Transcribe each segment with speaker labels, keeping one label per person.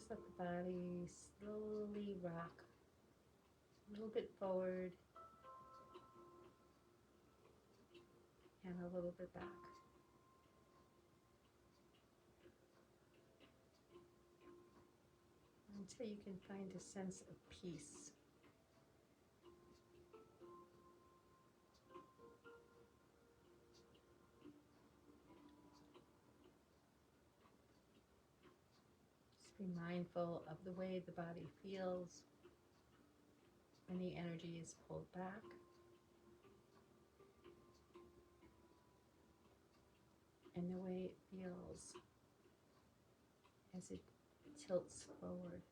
Speaker 1: Just let the body slowly rock a little bit forward and a little bit back. Until you can find a sense of peace. Just be mindful of the way the body feels when the energy is pulled back. And the way it feels as it tilts forward.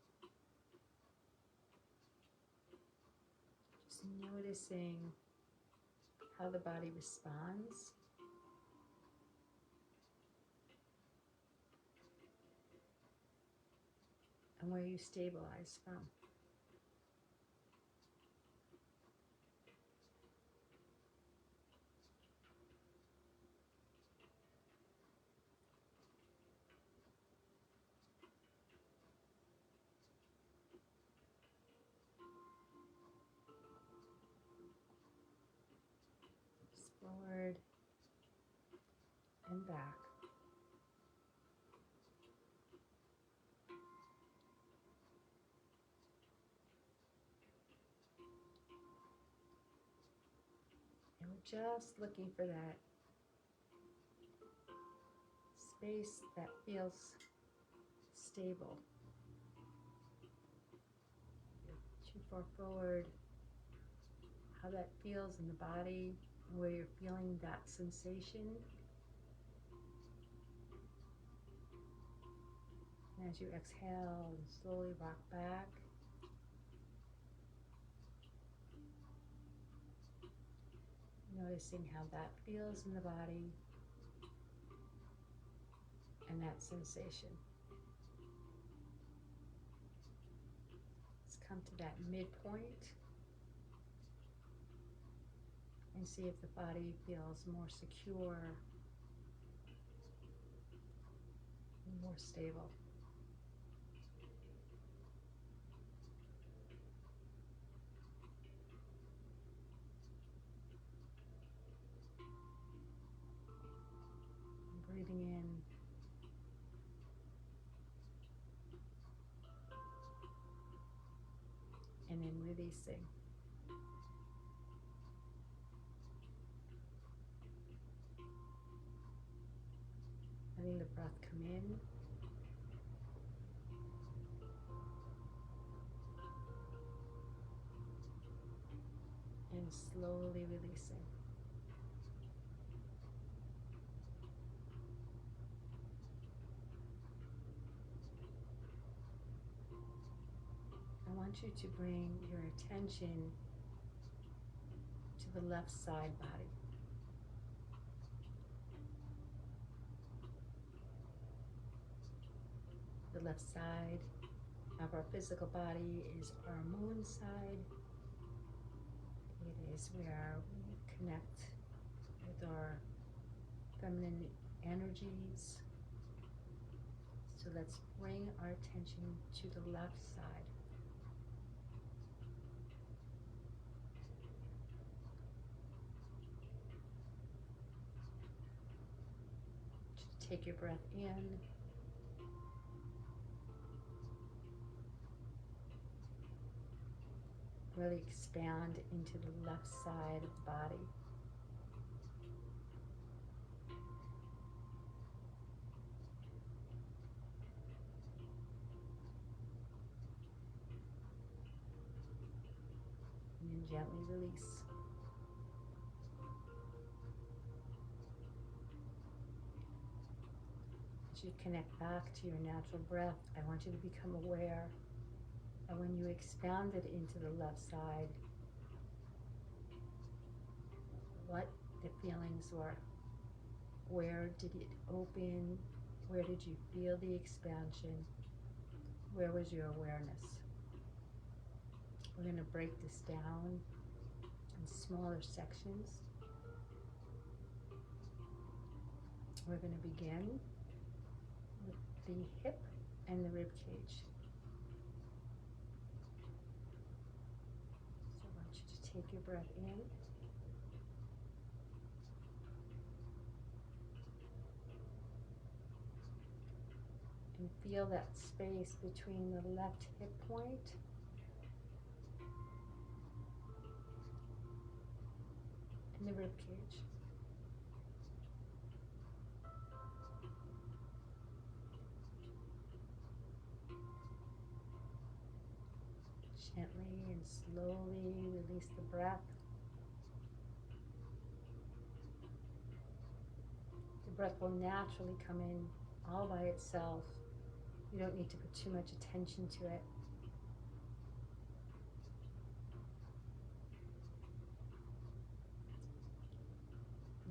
Speaker 1: Just noticing how the body responds. And where you stabilize from. Just forward and back. And we're just looking for that space that feels stable. Too far forward, how that feels in the body, where you're feeling that sensation. And as you exhale and slowly rock back, noticing how that feels in the body and that sensation. Let's come to that midpoint and see if the body feels more secure and more stable. Breathing in and then releasing. Letting the breath come in and slowly releasing. I want you to bring your attention to the left side body. The left side of our physical body is our moon side. It is where we connect with our feminine energies. So let's bring our attention to the left side. Just take your breath in. Really expand into the left side of the body. And then gently release. As you connect back to your natural breath, I want you to become aware that when you expanded into the left side, what the feelings were. Where did it open? Where did you feel the expansion? Where was your awareness? We're going to break this down in smaller sections. We're going to begin with the hip and the rib cage. Take your breath in. And feel that space between the left hip point and the rib cage. Gently and slowly release the breath. The breath will naturally come in all by itself. You don't need to put too much attention to it.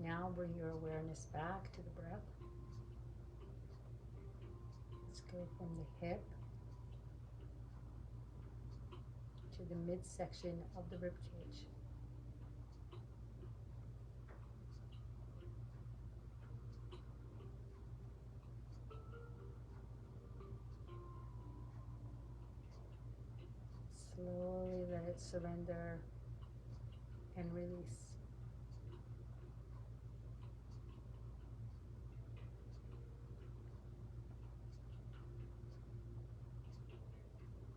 Speaker 1: Now bring your awareness back to the breath. Let's go from the hip to the midsection of the rib cage. Slowly let it surrender and release.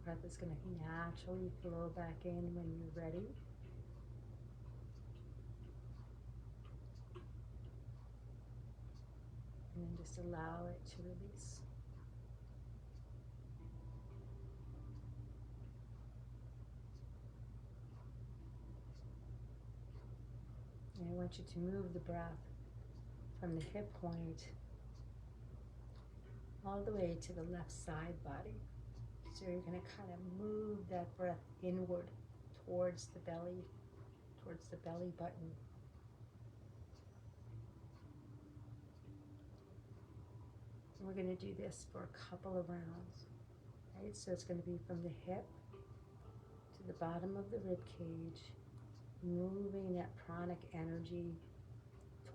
Speaker 1: Breath is going to naturally flow back in when you're ready. And then just allow it to release. And I want you to move the breath from the hip point all the way to the left side body. So you're going to kind of move that breath inward towards the belly button. And we're going to do this for a couple of rounds. Right? So it's going to be from the hip to the bottom of the rib cage, moving that pranic energy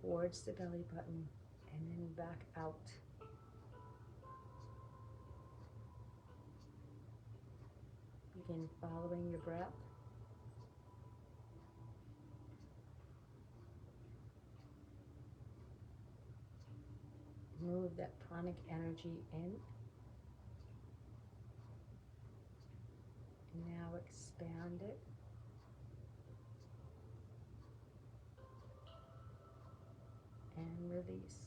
Speaker 1: towards the belly button and then back out. Begin following your breath. Move that pranic energy in. And now expand it. And release.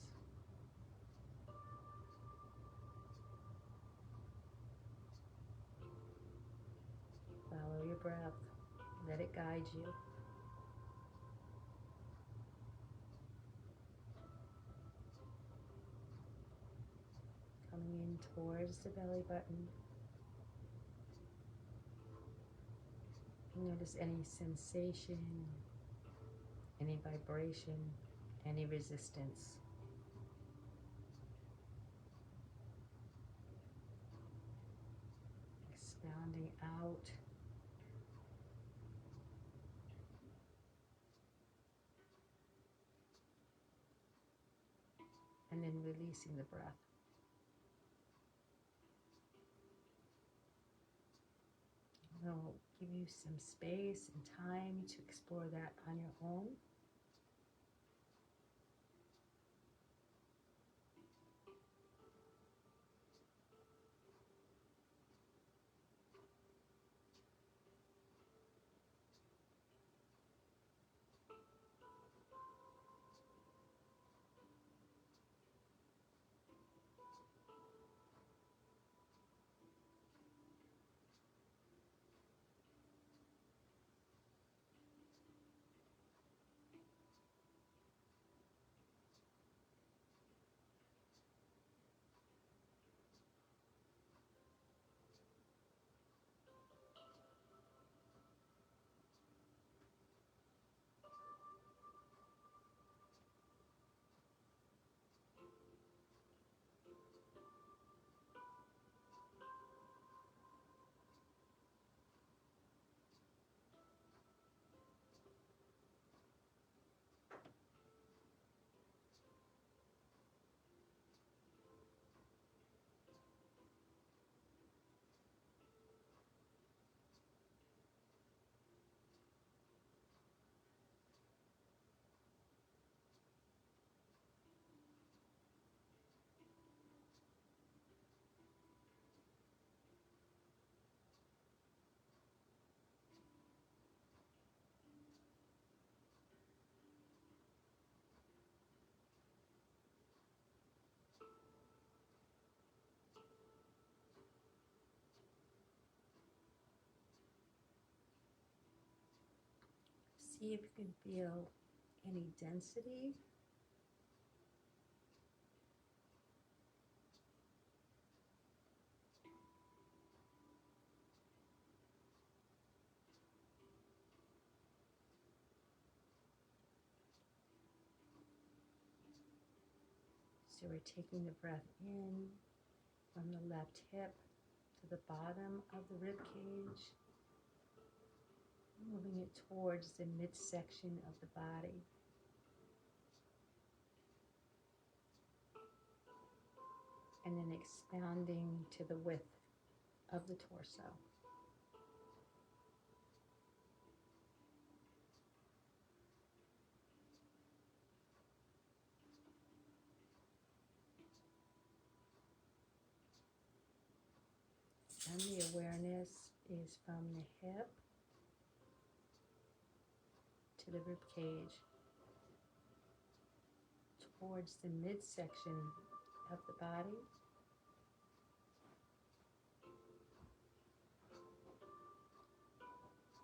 Speaker 1: Follow your breath. Let it guide you. Coming in towards the belly button. Notice any sensation, any vibration, any resistance. Expanding out. And then releasing the breath. I'll give you some space and time to explore that on your own. See if you can feel any density. So we're taking the breath in from the left hip to the bottom of the rib cage, moving it towards the midsection of the body. And then expanding to the width of the torso. And the awareness is from the hip to the rib cage, towards the midsection of the body.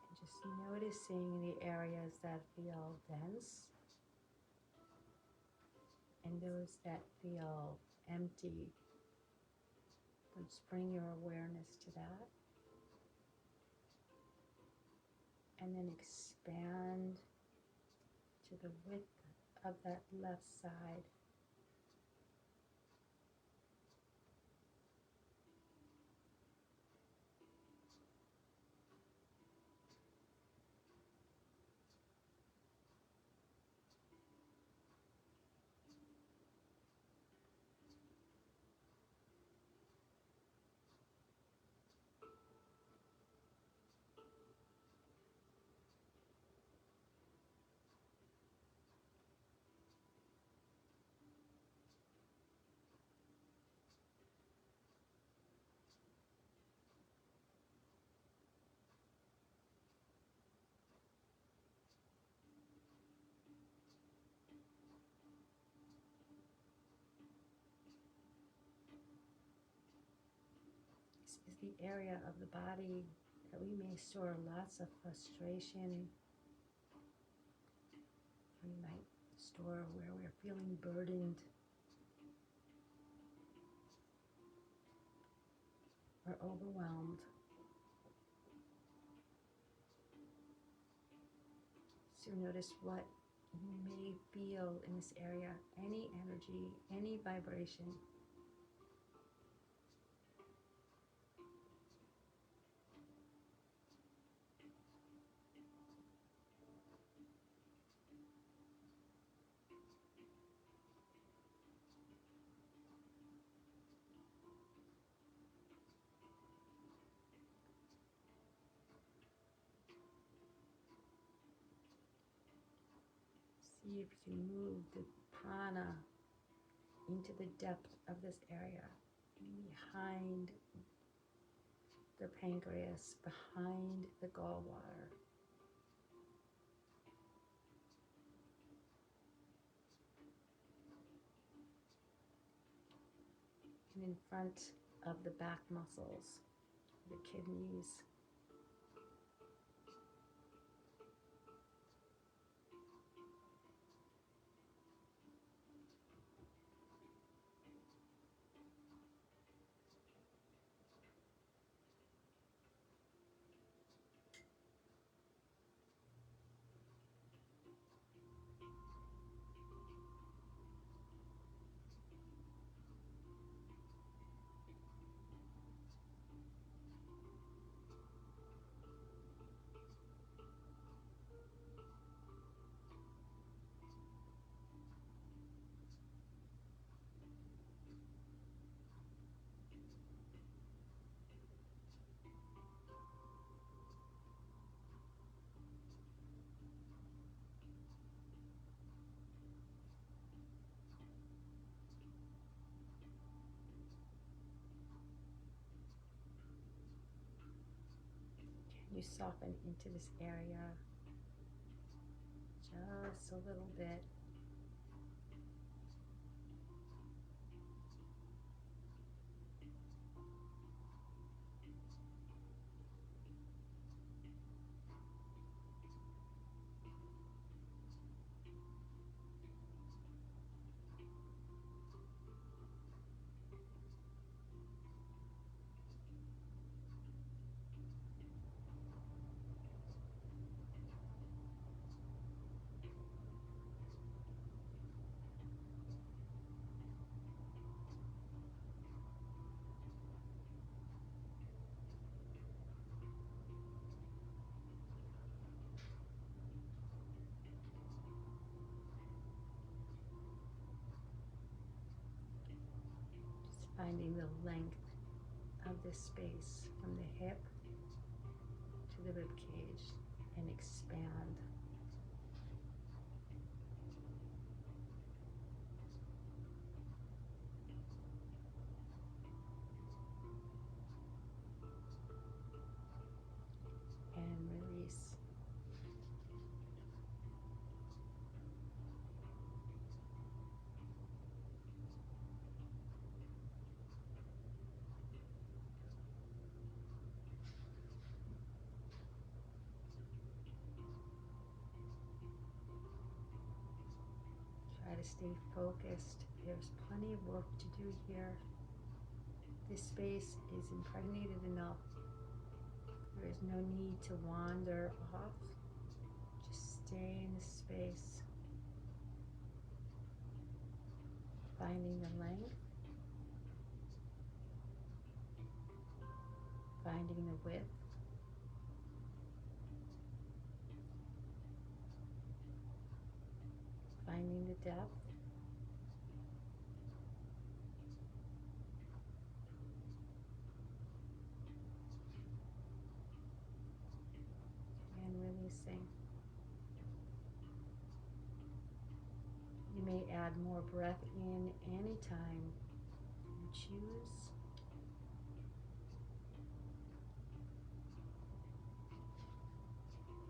Speaker 1: And just noticing the areas that feel dense and those that feel empty. Let's bring your awareness to that. And then expand to the width of that left side. This is the area of the body that we may store lots of frustration. We might store where we're feeling burdened or overwhelmed. So notice what you may feel in this area, any energy, any vibration. See if you can move the prana into the depth of this area, behind the pancreas, behind the gallbladder. And in front of the back muscles, the kidneys. You soften into this area just a little bit. finding the length of this space from the hip to the rib cage and expand. And release. Try to stay focused. There's plenty of work to do here. This space is impregnated enough. There is no need to wander off. Just stay in the space, finding the length, finding the width, finding the depth, and releasing. You may add more breath in anytime you choose.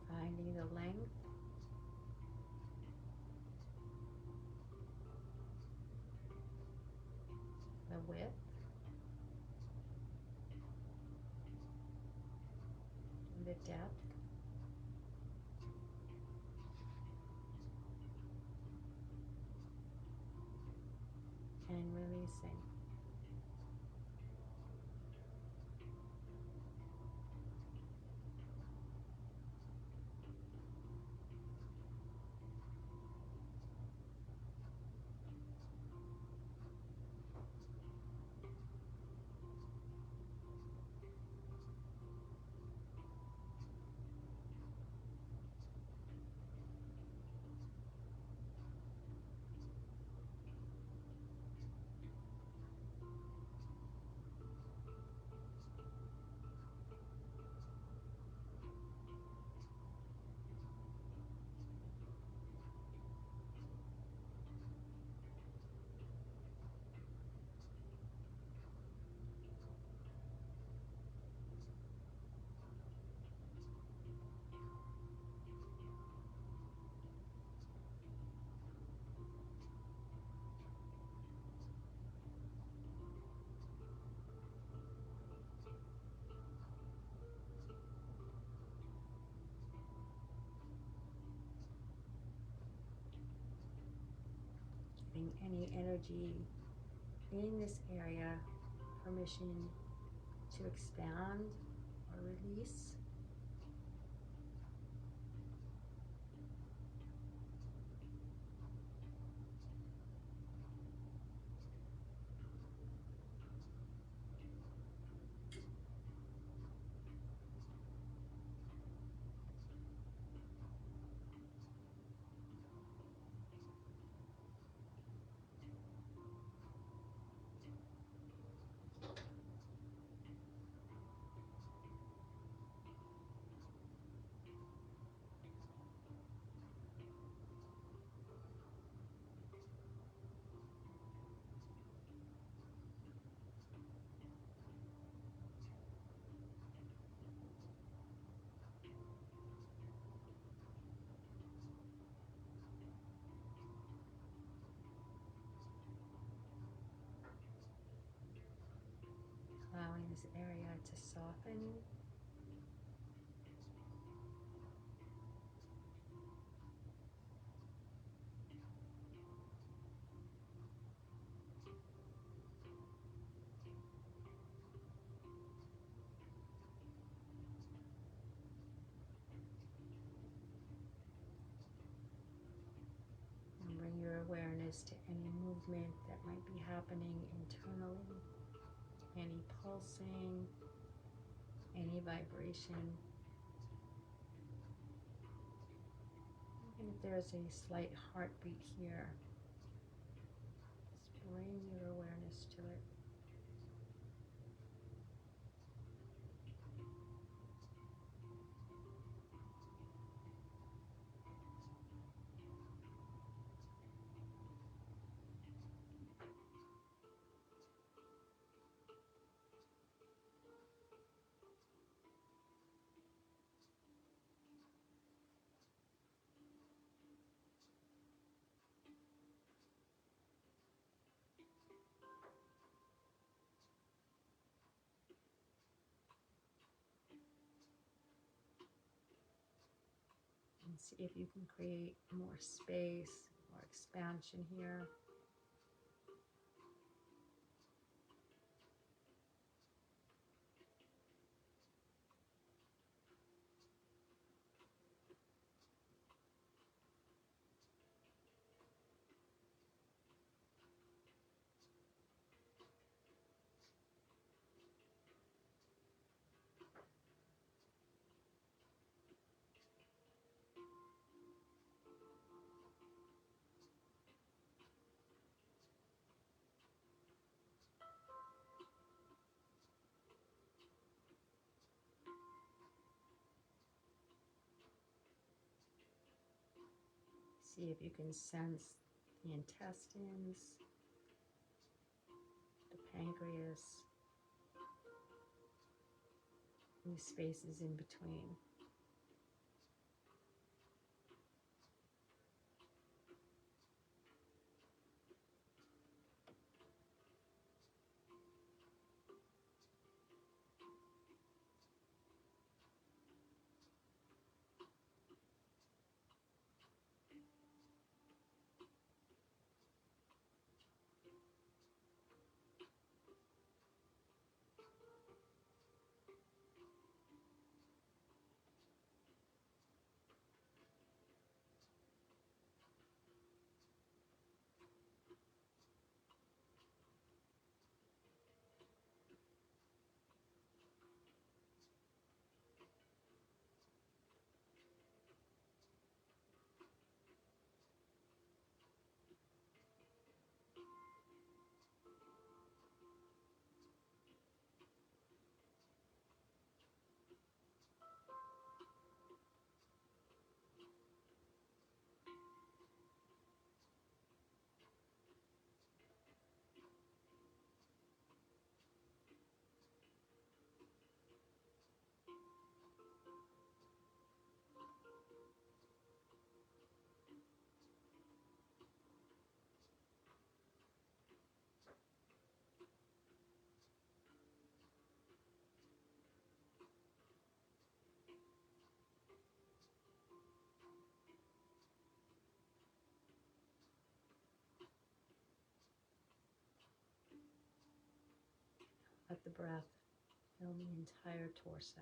Speaker 1: Finding the length, the width, and the depth. And releasing. Giving any energy in this area permission to expand or release. Allowing this area to soften. And bring your awareness to any movement that might be happening internally, any pulsing, any vibration. Even if there's a slight heartbeat here, just bring your awareness to it. See if you can create more space, more expansion here. See if you can sense the intestines, the pancreas, and the spaces in between. Let the breath fill the entire torso.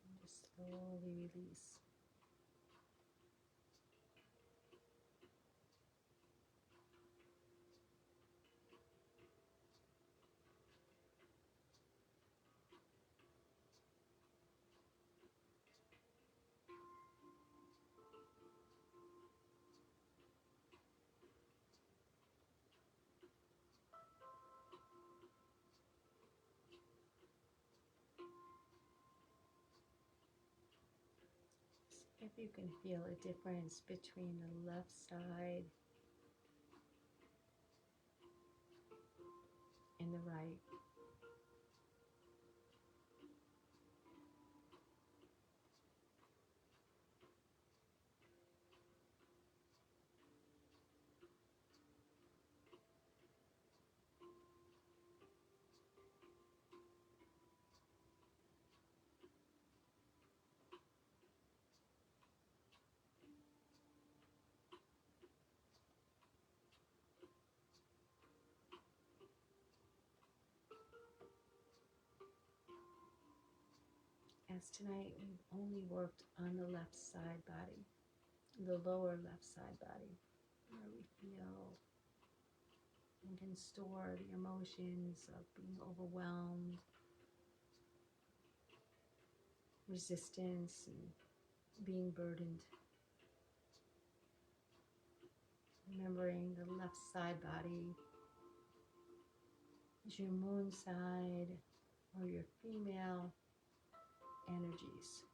Speaker 1: And just slowly release. See if you can feel a difference between the left side and the right. As tonight we've only worked on the left side body, the lower left side body, where we feel and can store the emotions of being overwhelmed, resistance, and being burdened. Remembering the left side body is your moon side or your female energies.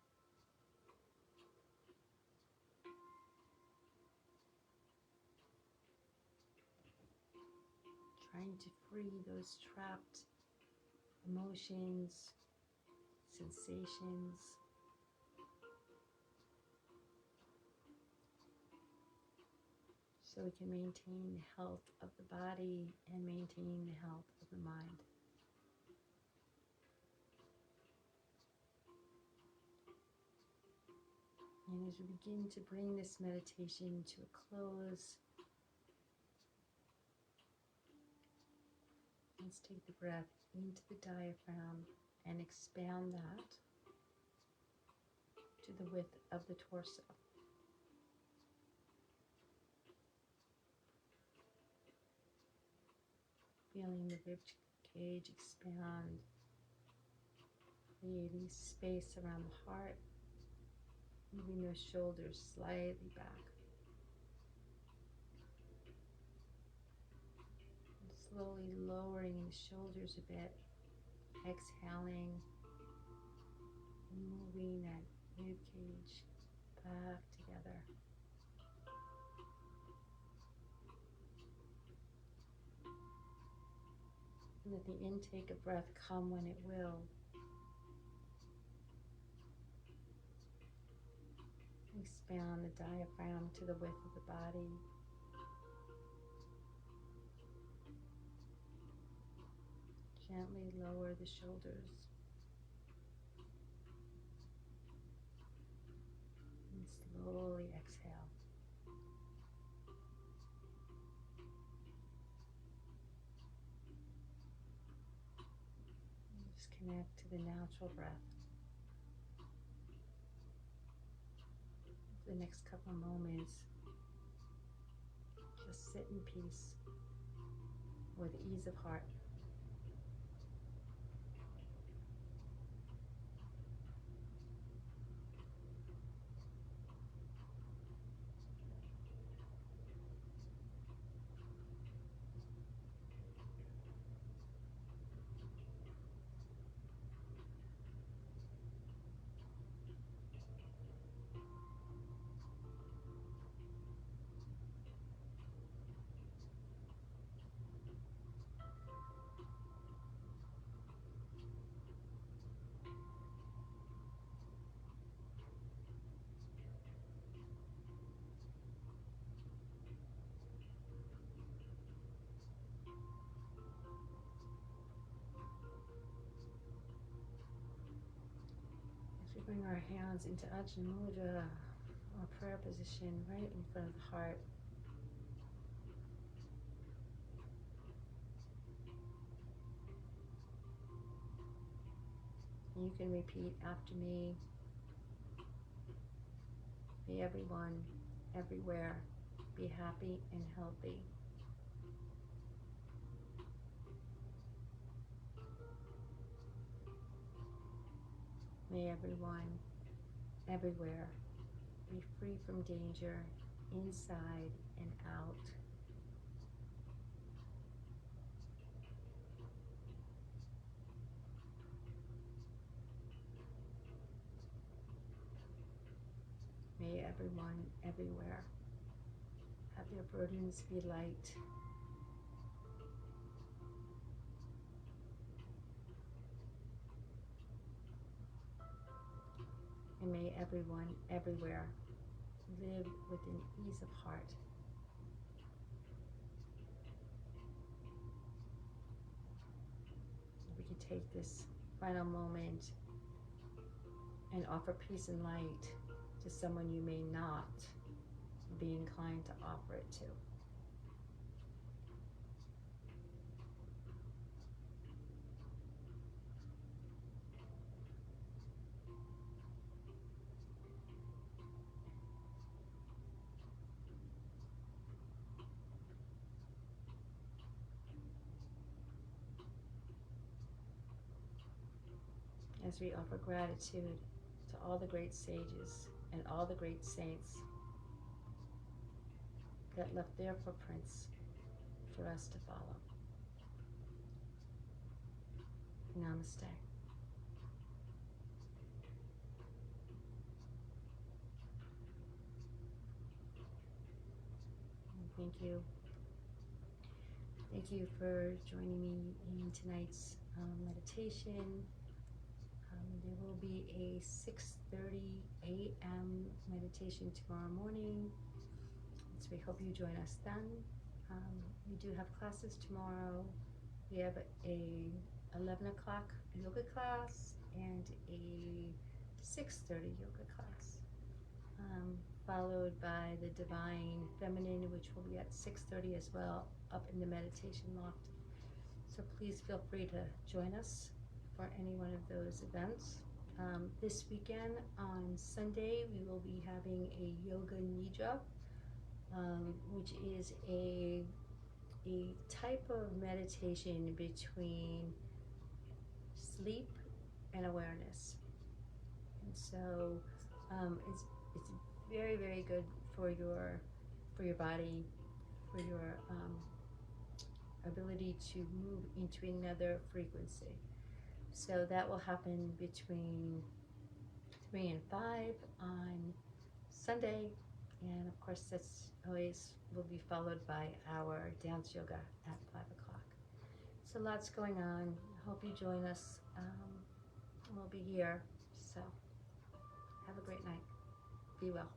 Speaker 1: Trying to free those trapped emotions, sensations. so we can maintain the health of the body and maintain the health of the mind. And as we begin to bring this meditation to a close, let's take the breath into the diaphragm and expand that to the width of the torso. Feeling the rib cage expand, creating space around the heart, moving those shoulders slightly back. And slowly lowering the shoulders a bit, exhaling, moving that rib cage back together. Let the intake of breath come when it will. Expand the diaphragm to the width of the body. Gently lower the shoulders. And slowly exhale. And just connect to the natural breath. For the next couple of moments, just sit in peace with ease of heart. As we bring our hands into Ajna Mudra, our prayer position right in front of the heart, you can repeat after me. May everyone, everywhere, be happy and healthy. May everyone, everywhere, be free from danger, inside and out. May everyone, everywhere, have their burdens be light. And may everyone, everywhere, live with an ease of heart. We can take this final moment and offer peace and light to someone you may not be inclined to offer it to. As we offer gratitude to all the great sages and all the great saints that left their footprints for us to follow. Namaste. And thank you. Thank you for joining me in tonight's meditation. There will be a 6:30 a.m. meditation tomorrow morning. So we hope you join us then. We do have classes tomorrow. We have a 11 o'clock yoga class and a 6:30 yoga class, followed by the Divine Feminine, which will be at 6:30 as well, up in the meditation loft. So please feel free to join us for any one of those events. This weekend on Sunday, we will be having a yoga nidra, which is a type of meditation between sleep and awareness. And so it's very, very good for your body, for your ability to move into another frequency. So that will happen between 3 and 5 on Sunday, and of course that's always will be followed by our dance yoga at 5 o'clock. So lots going on. Hope you join us. We'll be here. So have a great night. Be well.